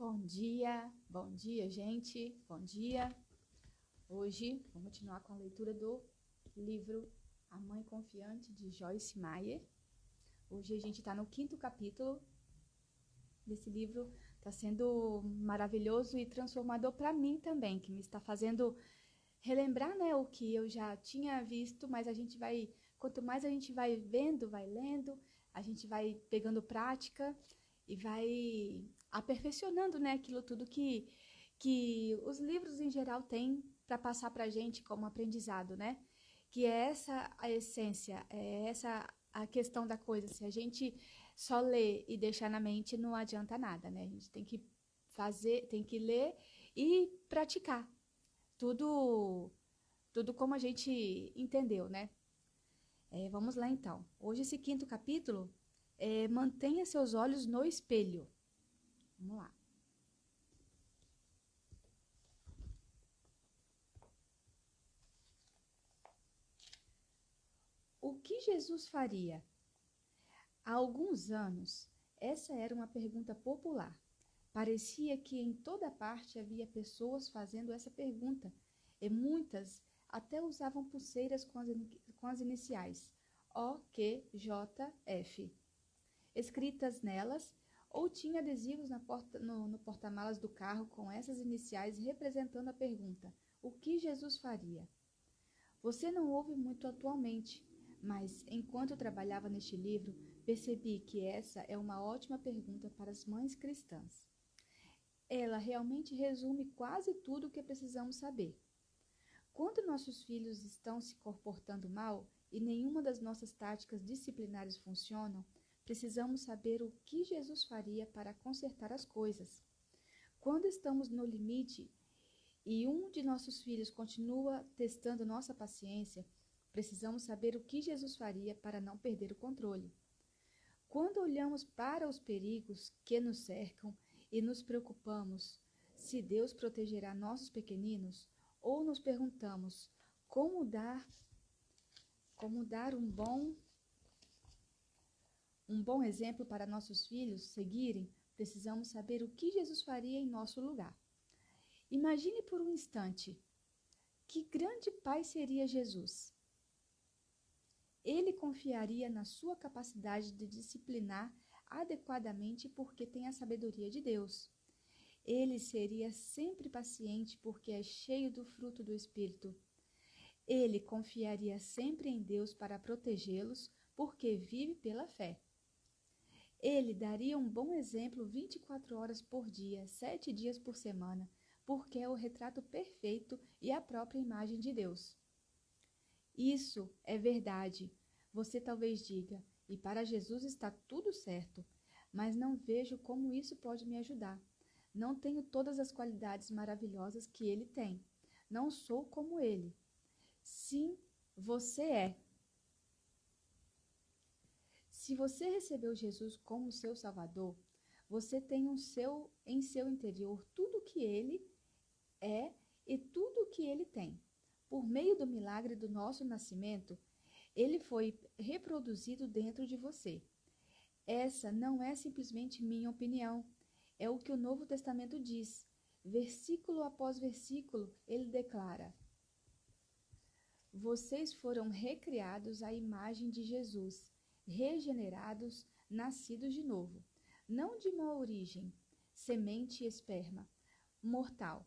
Bom dia, gente, bom dia. Hoje vamos continuar com a leitura do livro A Mãe Confiante, de Joyce Meyer. Hoje a gente está no 5º capítulo desse livro. Está sendo maravilhoso e transformador para mim também, que me está fazendo relembrar, né, o que eu já tinha visto, mas quanto mais a gente vai vendo, vai lendo, a gente vai pegando prática e vai aperfeiçoando, né, aquilo tudo que os livros em geral têm para passar para a gente como aprendizado, né? Que é essa a essência, é essa a questão da coisa. Se a gente só lê e deixar na mente, não adianta nada, né? A gente tem que tem que ler e praticar. Tudo como a gente entendeu, né? Vamos lá então. Hoje esse 5º capítulo mantenha seus olhos no espelho. Vamos lá. O que Jesus faria? Há alguns anos, essa era uma pergunta popular. Parecia que em toda parte havia pessoas fazendo essa pergunta, e muitas até usavam pulseiras com as iniciais OQJF escritas nelas, ou tinha adesivos no porta-malas do carro com essas iniciais representando a pergunta: o que Jesus faria? Você não ouve muito atualmente, mas enquanto eu trabalhava neste livro, percebi que essa é uma ótima pergunta para as mães cristãs. Ela realmente resume quase tudo o que precisamos saber. Quando nossos filhos estão se comportando mal e nenhuma das nossas táticas disciplinares funcionam, precisamos saber o que Jesus faria para consertar as coisas. Quando estamos no limite e um de nossos filhos continua testando nossa paciência, precisamos saber o que Jesus faria para não perder o controle. Quando olhamos para os perigos que nos cercam e nos preocupamos se Deus protegerá nossos pequeninos, ou nos perguntamos como dar um bom exemplo para nossos filhos seguirem, precisamos saber o que Jesus faria em nosso lugar. Imagine por um instante, que grande pai seria Jesus? Ele confiaria na sua capacidade de disciplinar adequadamente porque tem a sabedoria de Deus. Ele seria sempre paciente porque é cheio do fruto do Espírito. Ele confiaria sempre em Deus para protegê-los porque vive pela fé. Ele daria um bom exemplo 24 horas por dia, 7 dias por semana, porque é o retrato perfeito e a própria imagem de Deus. Isso é verdade. Você talvez diga, e para Jesus está tudo certo, mas não vejo como isso pode me ajudar. Não tenho todas as qualidades maravilhosas que ele tem. Não sou como ele. Sim, você é. Se você recebeu Jesus como seu Salvador, você tem em seu interior tudo o que ele é e tudo o que ele tem. Por meio do milagre do nosso nascimento, ele foi reproduzido dentro de você. Essa não é simplesmente minha opinião, é o que o Novo Testamento diz. Versículo após versículo, ele declara: vocês foram recriados à imagem de Jesus, regenerados, nascidos de novo, não de uma origem, semente e esperma, mortal,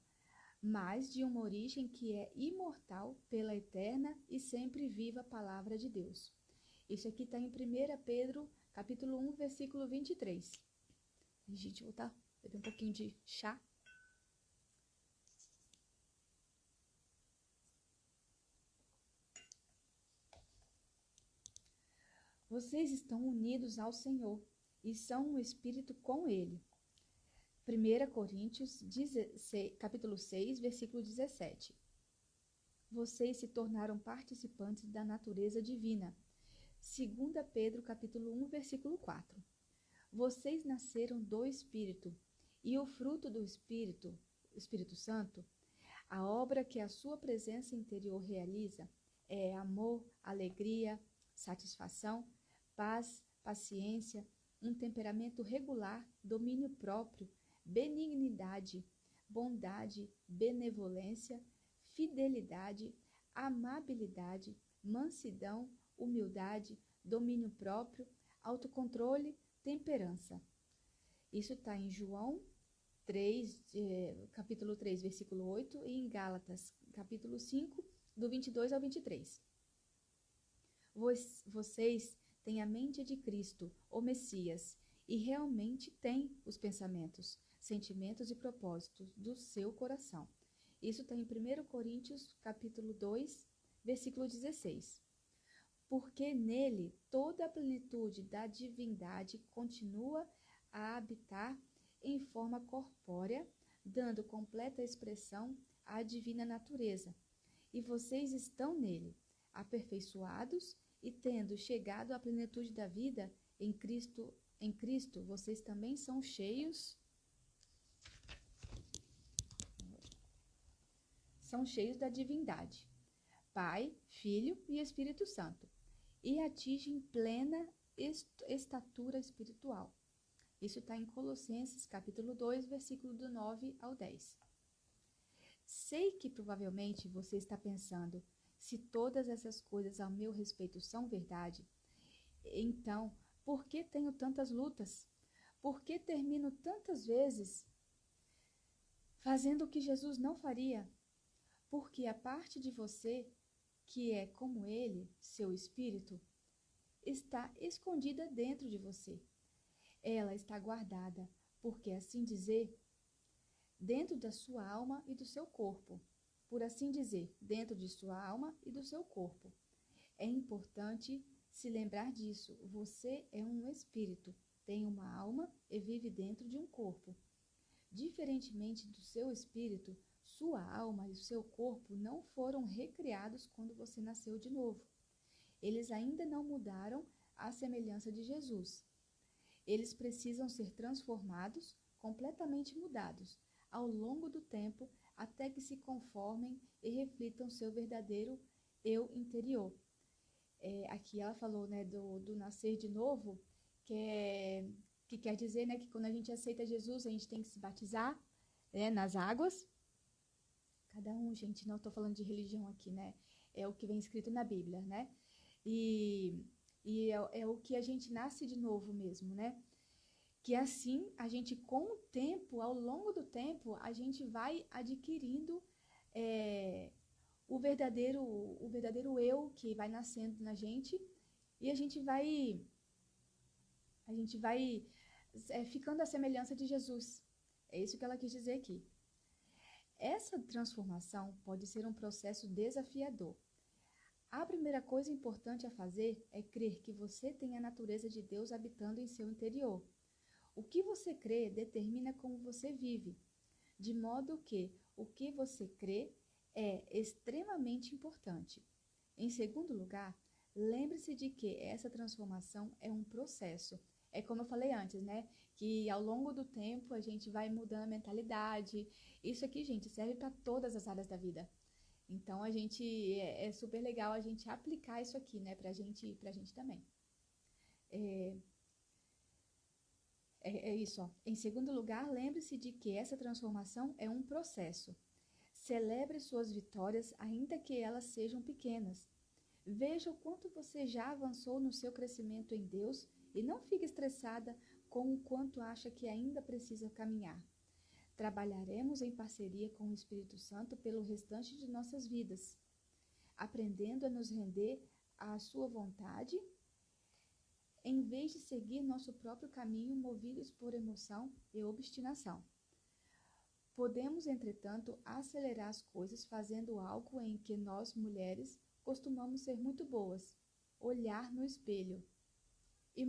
mas de uma origem que é imortal pela eterna e sempre viva palavra de Deus. Isso aqui está em 1 Pedro, capítulo 1, versículo 23. A gente voltar, beber um pouquinho de chá. Vocês estão unidos ao Senhor e são um espírito com Ele. 1 Coríntios, capítulo 6, versículo 17. Vocês se tornaram participantes da natureza divina. 2 Pedro, capítulo 1, versículo 4. Vocês nasceram do Espírito, e o fruto do Espírito, Espírito Santo, a obra que a sua presença interior realiza, é amor, alegria, satisfação, paz, paciência, um temperamento regular, domínio próprio, benignidade, bondade, benevolência, fidelidade, amabilidade, mansidão, humildade, domínio próprio, autocontrole, temperança. Isso está em João 3, capítulo 3, versículo 8, e em Gálatas, capítulo 5, do 22 ao 23. Vocês têm a mente de Cristo, o Messias, e realmente têm os pensamentos, sentimentos e propósitos do seu coração. Isso está em 1 Coríntios, capítulo 2, versículo 16. Porque nele toda a plenitude da divindade continua a habitar em forma corpórea, dando completa expressão à divina natureza. E vocês estão nele, aperfeiçoados e tendo chegado à plenitude da vida em Cristo, vocês também são cheios da divindade, Pai, Filho e Espírito Santo, e atingem plena estatura espiritual. Isso está em Colossenses, capítulo 2, versículo do 9 ao 10. Sei que provavelmente você está pensando, se todas essas coisas ao meu respeito são verdade, então, por que tenho tantas lutas? Por que termino tantas vezes fazendo o que Jesus não faria? Porque a parte de você, que é como ele, seu espírito, está escondida dentro de você. Ela está guardada, porque assim dizer, dentro da sua alma e do seu corpo. Por assim dizer, dentro de sua alma e do seu corpo. É importante se lembrar disso. Você é um espírito, tem uma alma e vive dentro de um corpo. Diferentemente do seu espírito, sua alma e o seu corpo não foram recriados quando você nasceu de novo. Eles ainda não mudaram à semelhança de Jesus. Eles precisam ser transformados, completamente mudados, ao longo do tempo, até que se conformem e reflitam seu verdadeiro eu interior. Aqui ela falou, né, do nascer de novo, que quer dizer, né, que quando a gente aceita Jesus, a gente tem que se batizar, né, nas águas. Cada um, gente, não estou falando de religião aqui, né? É o que vem escrito na Bíblia, né? É o que a gente nasce de novo mesmo, né? Que assim, a gente com o tempo, ao longo do tempo, a gente vai adquirindo o verdadeiro eu que vai nascendo na gente, e a gente vai ficando à semelhança de Jesus. É isso que ela quis dizer aqui. Essa transformação pode ser um processo desafiador. A primeira coisa importante a fazer é crer que você tem a natureza de Deus habitando em seu interior. O que você crê determina como você vive, de modo que o que você crê é extremamente importante. Em segundo lugar, lembre-se de que essa transformação é um processo. É como eu falei antes, né? Que ao longo do tempo a gente vai mudando a mentalidade. Isso aqui, gente, serve para todas as áreas da vida. Então é super legal a gente aplicar isso aqui, né? Pra gente também. É isso, ó. Em segundo lugar, lembre-se de que essa transformação é um processo. Celebre suas vitórias, ainda que elas sejam pequenas. Veja o quanto você já avançou no seu crescimento em Deus e não fique estressada com o quanto acha que ainda precisa caminhar. Trabalharemos em parceria com o Espírito Santo pelo restante de nossas vidas, aprendendo a nos render à sua vontade, em vez de seguir nosso próprio caminho movidos por emoção e obstinação. Podemos, entretanto, acelerar as coisas fazendo algo em que nós, mulheres, costumamos ser muito boas: olhar no espelho. E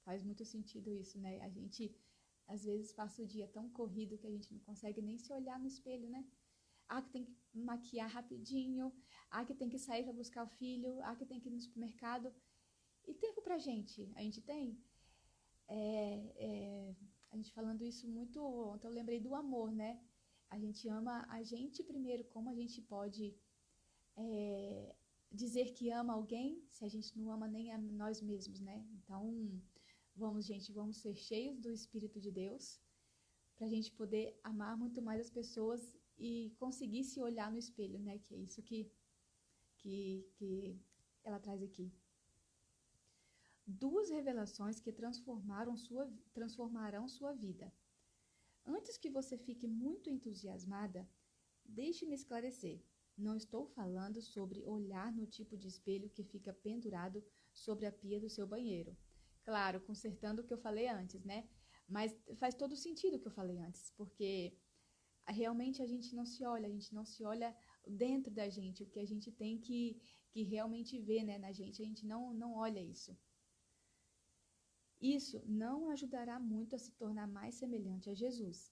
faz muito sentido isso, né? A gente, às vezes, passa o dia tão corrido que a gente não consegue nem se olhar no espelho, né? Que tem que maquiar rapidinho, que tem que sair para buscar o filho, que tem que ir no supermercado. E tempo pra gente? A gente tem? A gente falando isso muito, então eu lembrei do amor, né? A gente ama a gente primeiro. Como a gente pode dizer que ama alguém se a gente não ama nem a nós mesmos, né? Então, vamos ser cheios do Espírito de Deus, para a gente poder amar muito mais as pessoas e conseguir se olhar no espelho, né? Que é isso que ela traz aqui. Duas revelações que transformarão sua vida. Antes que você fique muito entusiasmada, deixe-me esclarecer. Não estou falando sobre olhar no tipo de espelho que fica pendurado sobre a pia do seu banheiro. Claro, consertando o que eu falei antes, né? Mas faz todo sentido o que eu falei antes, porque realmente a gente não se olha dentro da gente, o que a gente tem que realmente ver, né, na gente. A gente não olha isso. Isso não ajudará muito a se tornar mais semelhante a Jesus.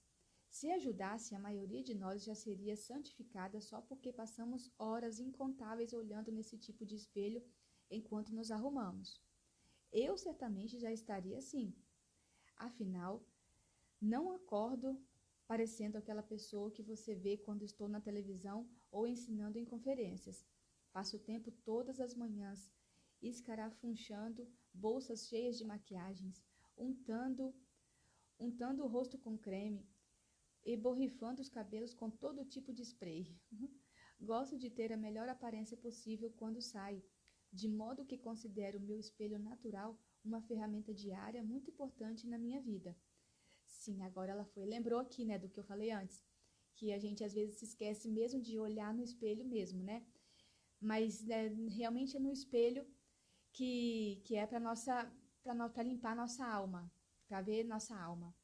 Se ajudasse, a maioria de nós já seria santificada só porque passamos horas incontáveis olhando nesse tipo de espelho enquanto nos arrumamos. Eu certamente já estaria assim. Afinal, não acordo parecendo aquela pessoa que você vê quando estou na televisão ou ensinando em conferências. Passo o tempo todas as manhãs escarafunchando bolsas cheias de maquiagens, untando o rosto com creme e borrifando os cabelos com todo tipo de spray. Gosto de ter a melhor aparência possível quando saio, de modo que considero o meu espelho natural uma ferramenta diária muito importante na minha vida. Sim, agora lembrou aqui, né, do que eu falei antes, que a gente às vezes se esquece mesmo de olhar no espelho mesmo, né? Mas realmente é no espelho que é para limpar nossa alma, para ver nossa alma.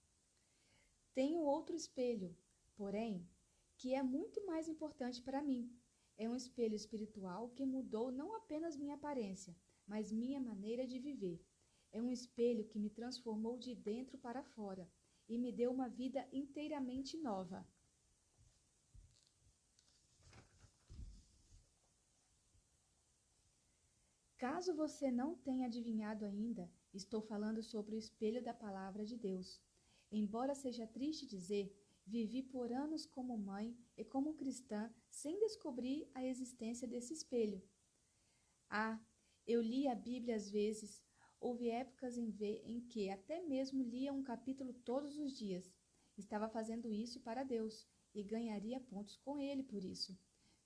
Tenho outro espelho, porém, que é muito mais importante para mim. É um espelho espiritual que mudou não apenas minha aparência, mas minha maneira de viver. É um espelho que me transformou de dentro para fora e me deu uma vida inteiramente nova. Caso você não tenha adivinhado ainda, estou falando sobre o espelho da Palavra de Deus. Embora seja triste dizer, vivi por anos como mãe e como cristã sem descobrir a existência desse espelho. Ah, eu li a Bíblia às vezes. Houve épocas em que até mesmo lia um capítulo todos os dias. Estava fazendo isso para Deus e ganharia pontos com Ele por isso.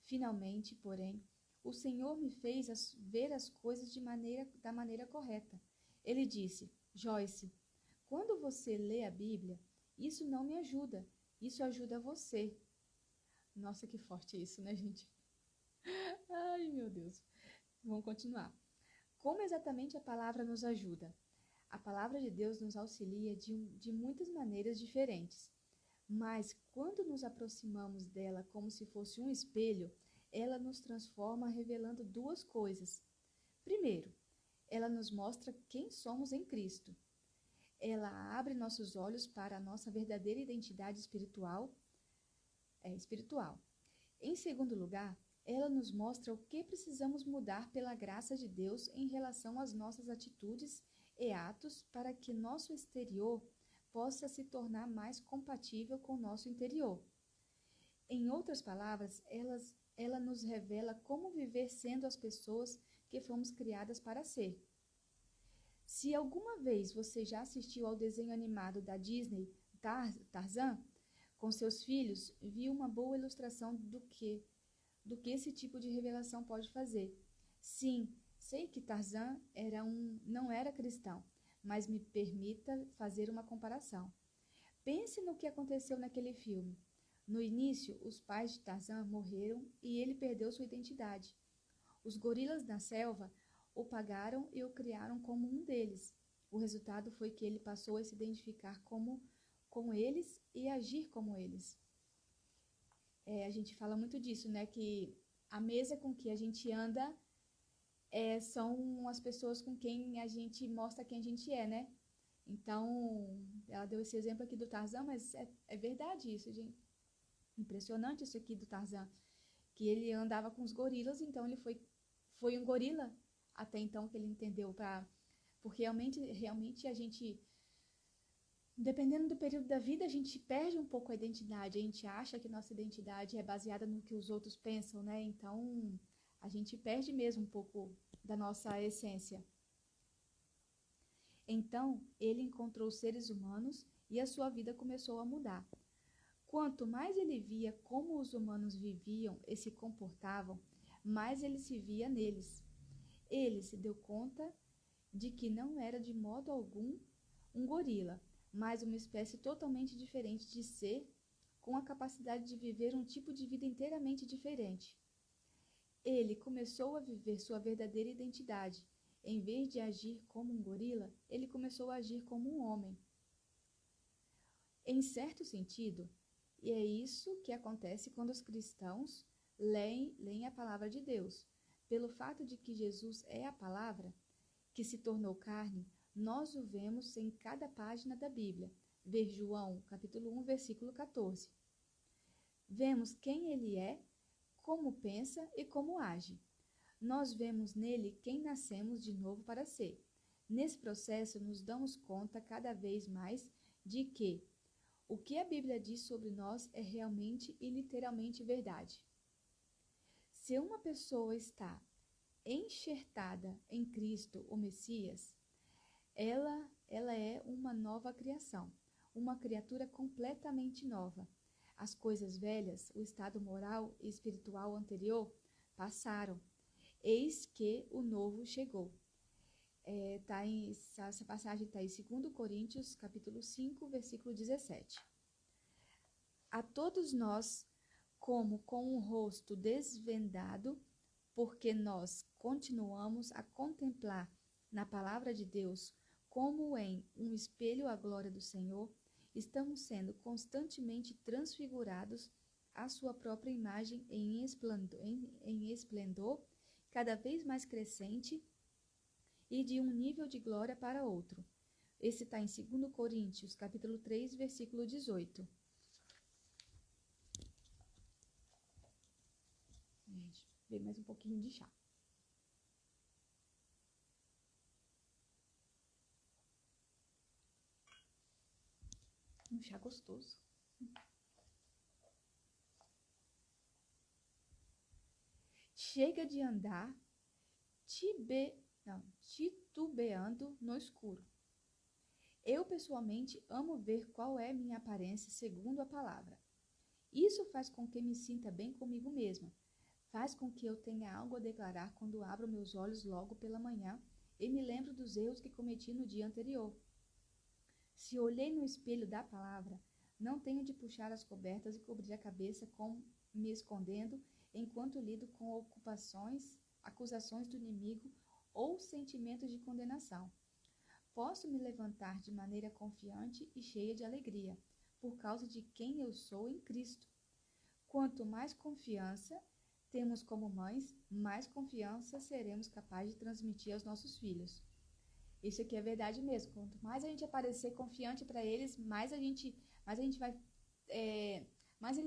Finalmente, porém, o Senhor me fez ver as coisas da maneira correta. Ele disse: Joyce, quando você lê a Bíblia, isso não me ajuda, isso ajuda você. Nossa, que forte isso, né, gente? Ai, meu Deus. Vamos continuar. Como exatamente a palavra nos ajuda? A palavra de Deus nos auxilia de muitas maneiras diferentes, mas quando nos aproximamos dela como se fosse um espelho, ela nos transforma revelando duas coisas. Primeiro, ela nos mostra quem somos em Cristo. Ela abre nossos olhos para a nossa verdadeira identidade espiritual. Em segundo lugar, ela nos mostra o que precisamos mudar pela graça de Deus em relação às nossas atitudes e atos para que nosso exterior possa se tornar mais compatível com o nosso interior. Em outras palavras, ela nos revela como viver sendo as pessoas que fomos criadas para ser. Se alguma vez você já assistiu ao desenho animado da Disney, Tarzan, com seus filhos, viu uma boa ilustração do que esse tipo de revelação pode fazer. Sim, sei que Tarzan não era cristão, mas me permita fazer uma comparação. Pense no que aconteceu naquele filme. No início, os pais de Tarzan morreram e ele perdeu sua identidade. Os gorilas da selva o pagaram e o criaram como um deles. O resultado foi que ele passou a se identificar com eles e agir como eles. A gente fala muito disso, né? Que a mesa com que a gente anda são as pessoas com quem a gente mostra quem a gente é, né? Então, ela deu esse exemplo aqui do Tarzan, mas é verdade isso, gente. Impressionante isso aqui do Tarzan. Que ele andava com os gorilas, então ele foi um gorila até então que ele entendeu. Porque realmente a gente, dependendo do período da vida, a gente perde um pouco a identidade. A gente acha que nossa identidade é baseada no que os outros pensam, né? Então, a gente perde mesmo um pouco da nossa essência. Então, ele encontrou seres humanos e a sua vida começou a mudar. Quanto mais ele via como os humanos viviam e se comportavam, mais ele se via neles. Ele se deu conta de que não era de modo algum um gorila, mas uma espécie totalmente diferente de ser, com a capacidade de viver um tipo de vida inteiramente diferente. Ele começou a viver sua verdadeira identidade. Em vez de agir como um gorila, ele começou a agir como um homem. Em certo sentido, e é isso que acontece quando os cristãos leem a palavra de Deus. Pelo fato de que Jesus é a palavra que se tornou carne, nós o vemos em cada página da Bíblia. Ver João, capítulo 1, versículo 14. Vemos quem ele é, como pensa e como age. Nós vemos nele quem nascemos de novo para ser. Nesse processo, nos damos conta cada vez mais de que o que a Bíblia diz sobre nós é realmente e literalmente verdade. Se uma pessoa está enxertada em Cristo, o Messias, ela é uma nova criação, uma criatura completamente nova. As coisas velhas, o estado moral e espiritual anterior, passaram. Eis que o novo chegou. Essa passagem está em 2 Coríntios, capítulo 5, versículo 17. A todos nós, como com o rosto desvendado, porque nós continuamos a contemplar na palavra de Deus como em um espelho a glória do Senhor, estamos sendo constantemente transfigurados à sua própria imagem em esplendor cada vez mais crescente e de um nível de glória para outro. Esse está em 2 Coríntios, capítulo 3, versículo 18. Gente, vem mais um pouquinho de chá. Um chá gostoso. Chega de andar titubeando no escuro. Eu, pessoalmente, amo ver qual é minha aparência segundo a palavra. Isso faz com que me sinta bem comigo mesma. Faz com que eu tenha algo a declarar quando abro meus olhos logo pela manhã e me lembro dos erros que cometi no dia anterior. Se olhei no espelho da palavra, não tenho de puxar as cobertas e cobrir a cabeça me escondendo enquanto lido com acusações do inimigo ou sentimentos de condenação. Posso me levantar de maneira confiante e cheia de alegria, por causa de quem eu sou em Cristo. Quanto mais confiança temos como mães, mais confiança seremos capazes de transmitir aos nossos filhos. Isso aqui é verdade mesmo. Quanto mais a gente aparecer confiante para eles, mais eles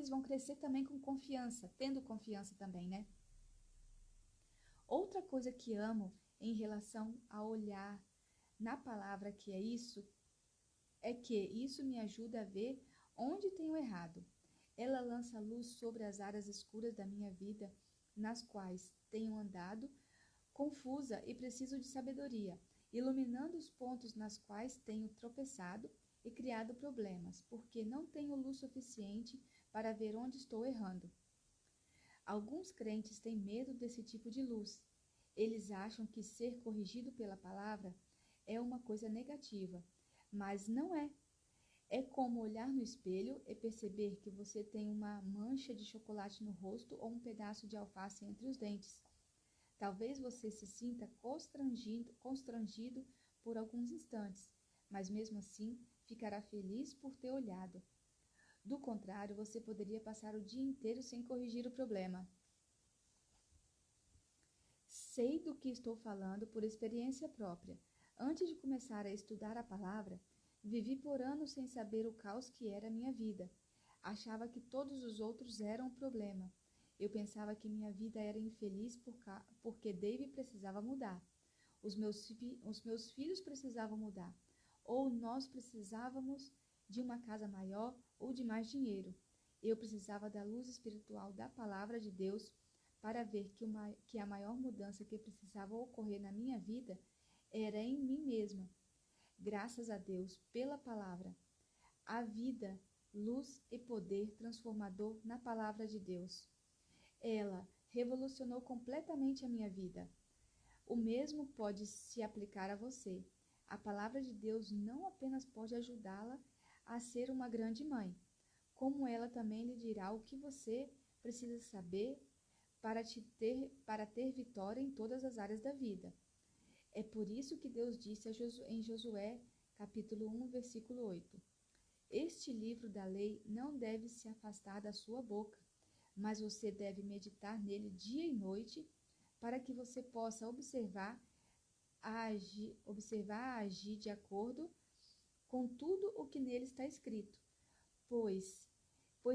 vão crescer também com confiança, tendo confiança também, né? Outra coisa que amo em relação a olhar na palavra é que isso me ajuda a ver onde tenho errado. Ela lança luz sobre as áreas escuras da minha vida, nas quais tenho andado confusa e preciso de sabedoria, iluminando os pontos nas quais tenho tropeçado e criado problemas, porque não tenho luz suficiente para ver onde estou errando. Alguns crentes têm medo desse tipo de luz. Eles acham que ser corrigido pela palavra é uma coisa negativa, mas não é. É como olhar no espelho e perceber que você tem uma mancha de chocolate no rosto ou um pedaço de alface entre os dentes. Talvez você se sinta constrangido por alguns instantes, mas mesmo assim ficará feliz por ter olhado. Do contrário, você poderia passar o dia inteiro sem corrigir o problema. Sei do que estou falando por experiência própria. Antes de começar a estudar a palavra, vivi por anos sem saber o caos que era a minha vida. Achava que todos os outros eram o problema. Eu pensava que minha vida era infeliz porque Dave precisava mudar. Os meus filhos precisavam mudar. Ou nós precisávamos de uma casa maior ou de mais dinheiro. Eu precisava da luz espiritual da palavra de Deus para ver que a maior mudança que precisava ocorrer na minha vida era em mim mesma. Graças a Deus pela palavra. Há vida, luz e poder transformador na palavra de Deus. Ela revolucionou completamente a minha vida. O mesmo pode se aplicar a você. A palavra de Deus não apenas pode ajudá-la a ser uma grande mãe, como ela também lhe dirá o que você precisa saber para ter vitória em todas as áreas da vida. É por isso que Deus disse em Josué, capítulo 1, versículo 8: Este livro da lei não deve se afastar da sua boca, mas você deve meditar nele dia e noite, para que você possa observar a agir de acordo com tudo o que nele está escrito. Pois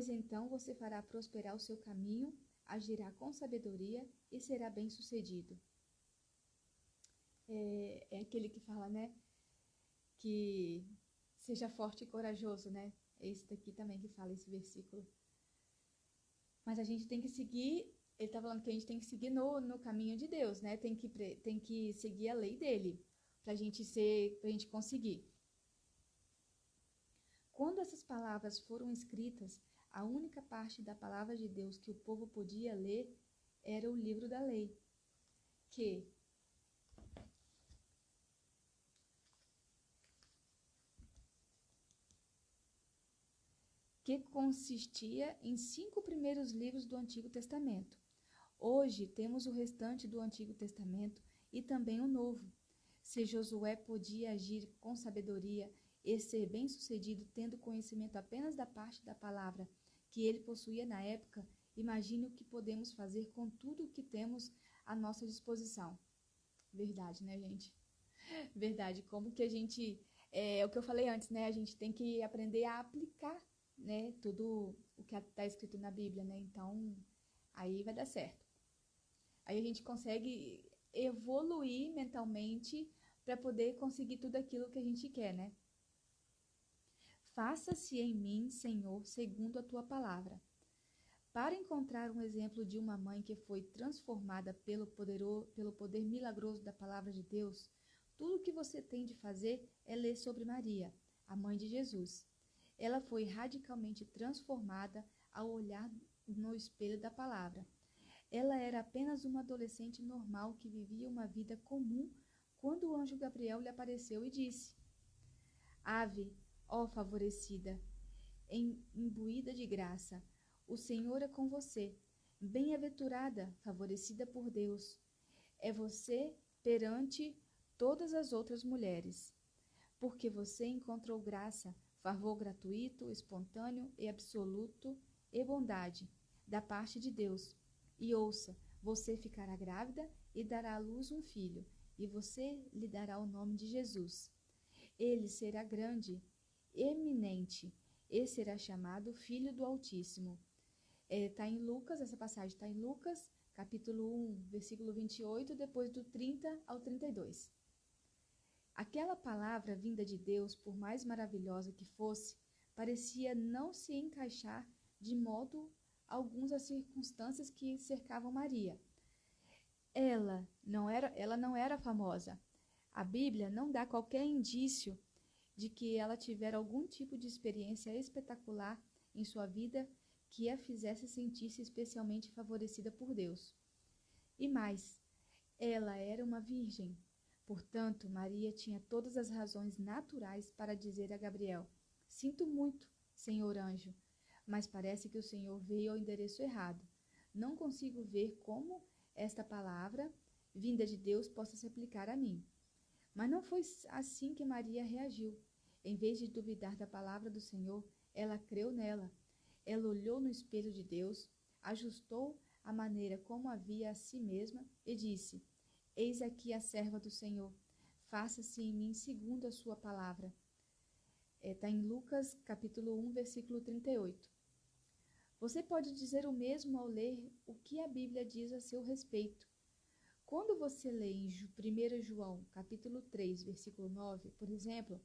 então você fará prosperar o seu caminho, agirá com sabedoria e será bem-sucedido. É aquele que fala, né, que seja forte e corajoso, né? É esse daqui também que fala esse versículo. Mas a gente tem que seguir, ele está falando que a gente tem que seguir no caminho de Deus, né? Tem que seguir a lei dele, pra gente conseguir. Quando essas palavras foram escritas, a única parte da palavra de Deus que o povo podia ler era o livro da lei, que consistia em 5 primeiros livros do Antigo Testamento. Hoje temos o restante do Antigo Testamento e também o Novo. Se Josué podia agir com sabedoria e ser bem-sucedido tendo conhecimento apenas da parte da palavra que ele possuía na época, imagine o que podemos fazer com tudo o que temos à nossa disposição. Verdade, né, gente? Verdade. Como que a gente... É o que eu falei antes, né? A gente tem que aprender a aplicar, né, tudo o que está escrito na Bíblia, né? Então, aí vai dar certo. Aí a gente consegue evoluir mentalmente para poder conseguir tudo aquilo que a gente quer, né? Faça-se em mim, Senhor, segundo a tua palavra. Para encontrar um exemplo de uma mãe que foi transformada pelo poder milagroso da palavra de Deus, tudo o que você tem de fazer é ler sobre Maria, a mãe de Jesus. Ela foi radicalmente transformada ao olhar no espelho da palavra. Ela era apenas uma adolescente normal que vivia uma vida comum quando o anjo Gabriel lhe apareceu e disse: Ave, ó favorecida, imbuída de graça, o Senhor é com você. Bem-aventurada, favorecida por Deus, é você perante todas as outras mulheres, porque você encontrou graça, favor gratuito, espontâneo e absoluto e bondade da parte de Deus. E ouça, você ficará grávida e dará à luz um filho, e você lhe dará o nome de Jesus. Ele será grande, eminente, e será chamado Filho do Altíssimo. Essa passagem está em Lucas, capítulo 1, versículo 28, depois do 30 ao 32. Aquela palavra vinda de Deus, por mais maravilhosa que fosse, parecia não se encaixar de modo algum às circunstâncias que cercavam Maria. Ela não era famosa. A Bíblia não dá qualquer indício de que ela tivera algum tipo de experiência espetacular em sua vida que a fizesse sentir-se especialmente favorecida por Deus. E mais, ela era uma virgem. Portanto, Maria tinha todas as razões naturais para dizer a Gabriel: Sinto muito, Senhor anjo, mas parece que o Senhor veio ao endereço errado. Não consigo ver como esta palavra, vinda de Deus, possa se aplicar a mim. Mas não foi assim que Maria reagiu. Em vez de duvidar da palavra do Senhor, ela creu nela. Ela olhou no espelho de Deus, ajustou a maneira como havia a si mesma e disse: Eis aqui a serva do Senhor, faça-se em mim segundo a sua palavra. Está em Lucas, capítulo 1, versículo 38. Você pode dizer o mesmo ao ler o que a Bíblia diz a seu respeito. Quando você lê em 1 João, capítulo 3, versículo 9, por exemplo,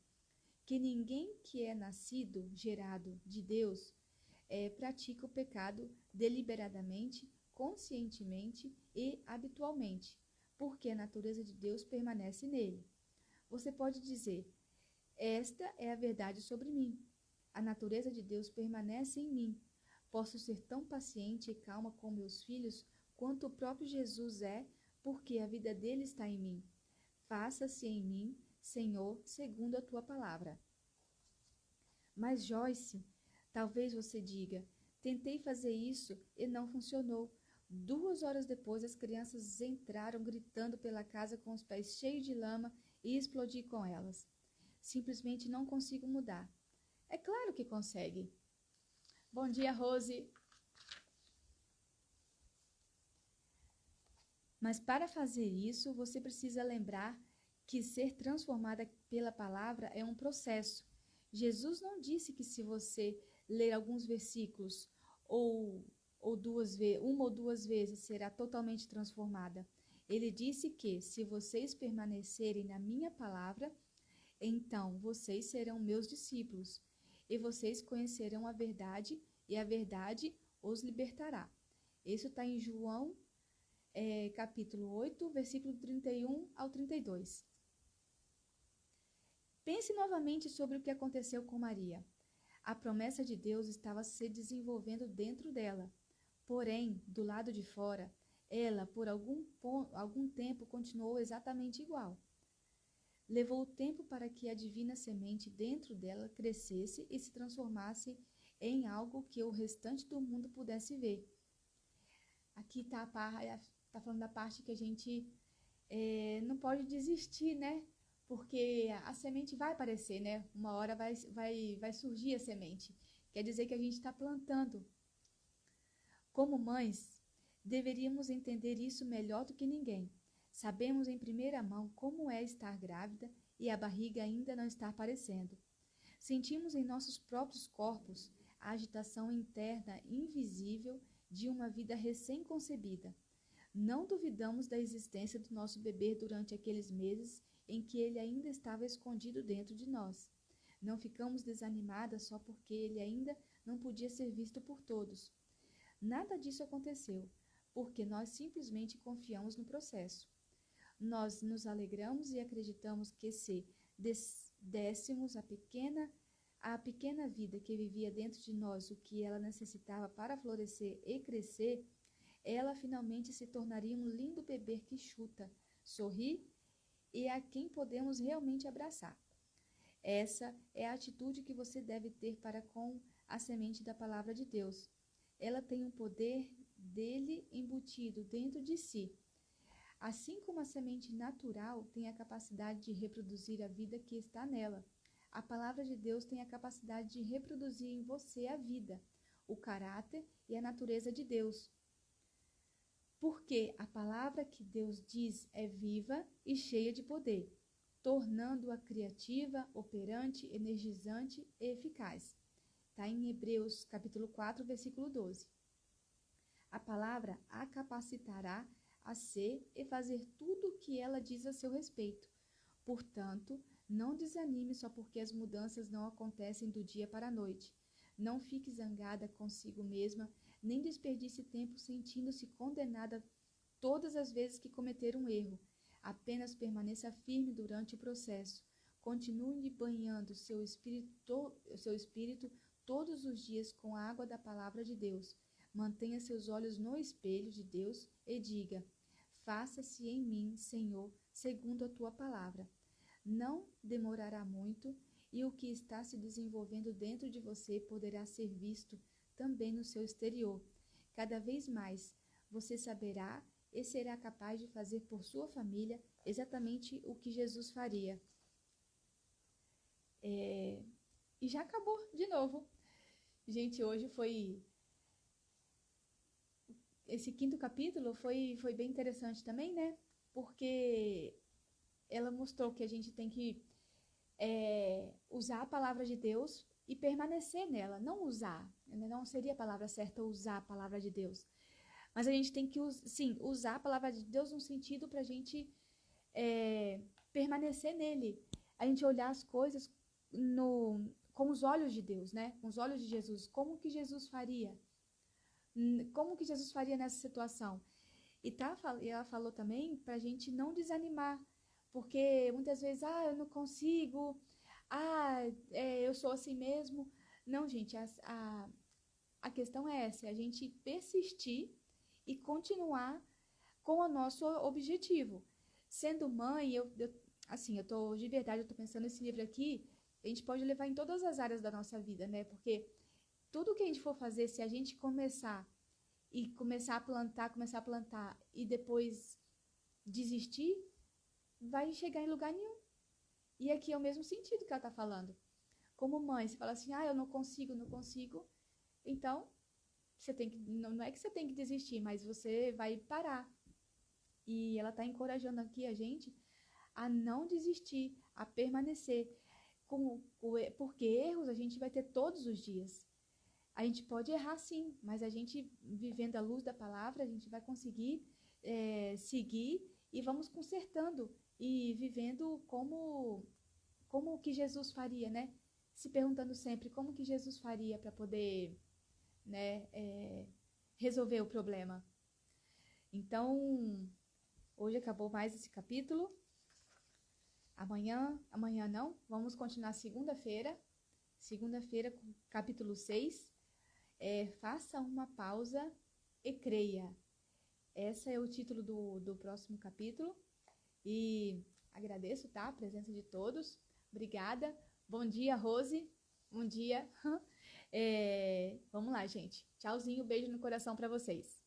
que ninguém que é nascido, gerado de Deus, pratica o pecado deliberadamente, conscientemente e habitualmente, porque a natureza de Deus permanece nele. Você pode dizer: esta é a verdade sobre mim. A natureza de Deus permanece em mim. Posso ser tão paciente e calma com meus filhos quanto o próprio Jesus é, porque a vida dele está em mim. Faça-se em mim, Senhor, segundo a tua palavra. Mas Joyce, talvez você diga, tentei fazer isso e não funcionou. 2 horas depois, as crianças entraram gritando pela casa com os pés cheios de lama e explodi com elas. Simplesmente não consigo mudar. É claro que consegue. Bom dia, Rose. Mas para fazer isso, você precisa lembrar que ser transformada pela palavra é um processo. Jesus não disse que se você ler alguns versículos ou uma ou duas vezes será totalmente transformada. Ele disse que se vocês permanecerem na minha palavra, então vocês serão meus discípulos e vocês conhecerão a verdade e a verdade os libertará. Isso está em João capítulo 8, versículo 31 ao 32. Pense novamente sobre o que aconteceu com Maria. A promessa de Deus estava se desenvolvendo dentro dela. Porém, do lado de fora, ela, por algum tempo, continuou exatamente igual. Levou tempo para que a divina semente dentro dela crescesse e se transformasse em algo que o restante do mundo pudesse ver. Aqui está falando da parte que a gente não pode desistir, né? Porque a semente vai aparecer, né? Uma hora vai surgir a semente. Quer dizer que a gente está plantando. Como mães, deveríamos entender isso melhor do que ninguém. Sabemos em primeira mão como é estar grávida e a barriga ainda não está aparecendo. Sentimos em nossos próprios corpos a agitação interna invisível de uma vida recém-concebida. Não duvidamos da existência do nosso bebê durante aqueles meses em que ele ainda estava escondido dentro de nós. Não ficamos desanimadas só porque ele ainda não podia ser visto por todos. Nada disso aconteceu, porque nós simplesmente confiamos no processo. Nós nos alegramos e acreditamos que se dessemos à pequena vida que vivia dentro de nós o que ela necessitava para florescer e crescer, ela finalmente se tornaria um lindo bebê que chuta, sorri e a quem podemos realmente abraçar. Essa é a atitude que você deve ter para com a semente da palavra de Deus. Ela tem o poder dele embutido dentro de si. Assim como a semente natural tem a capacidade de reproduzir a vida que está nela, a palavra de Deus tem a capacidade de reproduzir em você a vida, o caráter e a natureza de Deus. Porque a palavra que Deus diz é viva e cheia de poder, tornando-a criativa, operante, energizante e eficaz. Está em Hebreus capítulo 4, versículo 12. A palavra a capacitará a ser e fazer tudo o que ela diz a seu respeito. Portanto, não desanime só porque as mudanças não acontecem do dia para a noite. Não fique zangada consigo mesma, nem desperdice tempo sentindo-se condenada todas as vezes que cometer um erro. Apenas permaneça firme durante o processo. Continue banhando seu espírito todos os dias com a água da palavra de Deus. Mantenha seus olhos no espelho de Deus e diga: faça-se em mim, Senhor, segundo a tua palavra. Não demorará muito e o que está se desenvolvendo dentro de você poderá ser visto também no seu exterior. Cada vez mais você saberá e será capaz de fazer por sua família exatamente o que Jesus faria. E já acabou de novo. Gente, hoje foi... Esse 5º capítulo foi bem interessante também, né? Porque ela mostrou que a gente tem que usar a palavra de Deus e permanecer nela. Não usar, não seria a palavra certa usar a palavra de Deus. Mas a gente tem que, sim, usar a palavra de Deus no sentido para a gente permanecer nele. A gente olhar as coisas com os olhos de Deus, né? Com os olhos de Jesus. Como que Jesus faria? Como que Jesus faria nessa situação? E ela falou também para a gente não desanimar. Porque muitas vezes, eu não consigo, eu sou assim mesmo. Não, gente, a questão é essa, é a gente persistir e continuar com o nosso objetivo. Sendo mãe, assim, de verdade, eu tô pensando nesse livro aqui, a gente pode levar em todas as áreas da nossa vida, né? Porque tudo que a gente for fazer, se a gente começar a plantar e depois desistir, vai chegar em lugar nenhum. E aqui é o mesmo sentido que ela tá falando. Como mãe, você fala assim, eu não consigo, não consigo. Então, não é que você tem que desistir, mas você vai parar. E ela está encorajando aqui a gente a não desistir, a permanecer. Porque erros a gente vai ter todos os dias. A gente pode errar sim, mas a gente, vivendo a luz da palavra, a gente vai conseguir seguir e vamos consertando e vivendo como que Jesus faria, né? Se perguntando sempre como que Jesus faria para poder, né, resolver o problema. Então, hoje acabou mais esse capítulo. Amanhã não, vamos continuar segunda-feira, com capítulo 6. Faça uma pausa e creia. Esse é o título do próximo capítulo. E agradeço, tá? A presença de todos. Obrigada. Bom dia, Rose. Bom dia. Vamos lá, gente. Tchauzinho, beijo no coração para vocês.